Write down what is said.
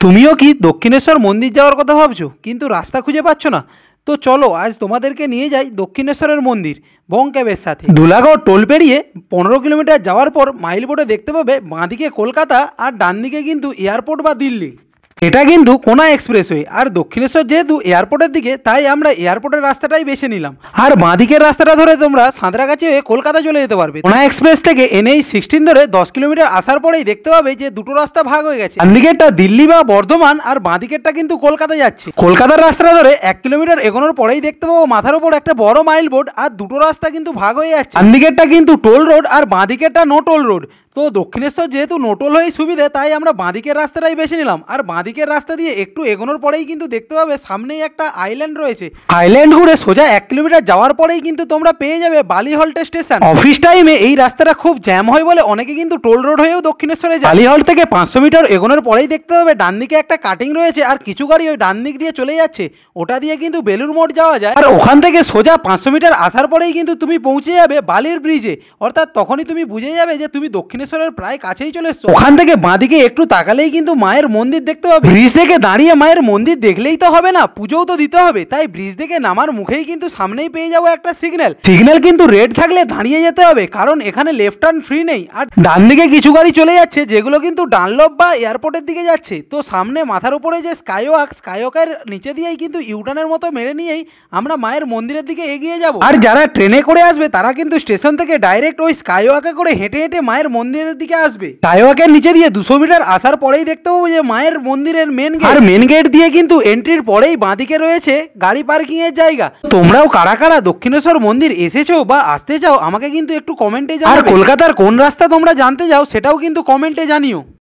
তুমিও কি দক্ষিণেশ্বর মন্দির যাওয়ার কথা ভাবছো কিন্তু রাস্তা খুঁজে পাচ্ছ না? তো চলো আজ তোমাদেরকে নিয়ে যাই দক্ষিণেশ্বরের মন্দির বং ক্যাবের সাথে। ধুলাগড় টোল পেরিয়ে 15 কিলোমিটার যাওয়ার পর মাইল বোর্ডে দেখতে পাবে বাঁদিকে কলকাতা আর ডান দিকে কিন্তু এয়ারপোর্ট বা দিল্লি। এটা কিন্তু কোনা এক্সপ্রেসওয়ে, আর দক্ষিণেশ্বর যেহেতু এয়ারপোর্টের দিকে তাই আমরা এয়ারপোর্টের রাস্তাটাই বেছে নিলাম। আর বাঁদিকের রাস্তাটা ধরে তোমরা সাঁতরাগাছি হয়ে কলকাতা চলে যেতে পারবে। কোনা এক্সপ্রেস থেকে NH-16 ধরে 10 কিলোমিটার আসার পরেই দেখতে পাবে যে দুটো রাস্তা ভাগ হয়ে গেছে। ডানদিকেরটা দিল্লি বা বর্ধমান আর বাঁদিকেরটা কিন্তু কলকাতা যাচ্ছে। কলকাতার রাস্তাটা ধরে 1 কিলোমিটার এগোনোর পরেই দেখতে পাবো মাথার উপর একটা বড় মাইল বোর্ড, আর দুটো রাস্তা কিন্তু ভাগ হয়ে যাচ্ছে। ডানদিকেরটা কিন্তু টোল রোড আর বাঁদিকেরটা নো টোল রোড। তো দক্ষিণেশ্বর যেহেতু নোটল হয়েই সুবিধে তাই আমরা বাঁদিকের রাস্তাটাই বেছে নিলাম। আর বাঁদিকের রাস্তা দিয়ে একটু এগোনোর পরেই কিন্তু দেখতে পাবে সামনেই একটা আইল্যান্ড রয়েছে। আইল্যান্ড ঘুরে সোজা 1 কিলোমিটার যাওয়ার পরেই কিন্তু তোমরা পেয়ে যাবে বালিহল্ট স্টেশন। অফিস টাইমে এই রাস্তাটা খুব জ্যাম হয় বলে অনেকে কিন্তু টোল রোড হয়েও দক্ষিণেশ্বরে যায়। বালিহল্ট থেকে 500 মিটার এগোনোর পরেই দেখতে পাবে ডান দিকে একটা কাটিং রয়েছে, আর কিছু গাড়ি ওই ডান দিক দিয়ে চলে যাচ্ছে, ওটা দিয়ে কিন্তু বেলুর মঠ যাওয়া যায়। আর ওখান থেকে সোজা 500 মিটার আসার পরেই কিন্তু তুমি পৌঁছে যাবে বালির ব্রিজে, অর্থাৎ তখনই তুমি বুঝে যাবে যে তুমি দক্ষিণেশ্বরের প্রায় কাছেই চলে এসছো। ওখান থেকে বাঁদিকে একটু তাকালেই কিন্তু মায়ের মন্দির দেখতে পাবে। ব্রিজ থেকে দাঁড়িয়ে মায়ের মন্দির দেখলেই তো হবে না, পুজোও তো দিতে হবে, তাই ব্রিজ থেকে নামার মুখেই কিন্তু সামনেই পেয়ে যাবো একটা সিগন্যাল কিন্তু রেড থাকলে দাঁড়িয়ে যেতে হবে, কারণ এখানে লেফট টার্ন ফ্রি নেই। আর ডান দিকে কিছু গাড়ি চলে যাচ্ছে যেগুলো কিন্তু ডানলপ বা এয়ারপোর্টের দিকে যাচ্ছে। তো সামনে মাথার উপরে যে স্কাইওয়াকের নিচে দিয়েই কিন্তু ইউটার্নের মতো মেরে নিয়েই আমরা মায়ের মন্দিরের দিকে এগিয়ে যাব। আর যারা ট্রেনে করে আসবে তারা কিন্তু স্টেশন থেকে ডাইরেক্ট ওই স্কাইওয়াকে করে হেঁটে হেঁটে মায়ের মন্দিরের দিকে আসবে। স্কাইওয়াকের নিচে দিয়ে 200 মিটার আসার পরেই দেখতে পাবো যে মায়ের মন্দিরের মেন গেট। আর মেন গেট দিয়ে কিন্তু এন্ট্রির পরেই বাঁদিকে রয়েছে গাড়ি পার্কিং এর জায়গা। তোমরাও কারা কারা দক্ষিণেশ্বর মন্দির এসেছো বা আসতে চাও আমাকে কিন্তু একটু কমেন্টে জানাও। আর কলকাতার কোন রাস্তা তোমরা জানতে চাও সেটাও কিন্তু কমেন্টে জানিও।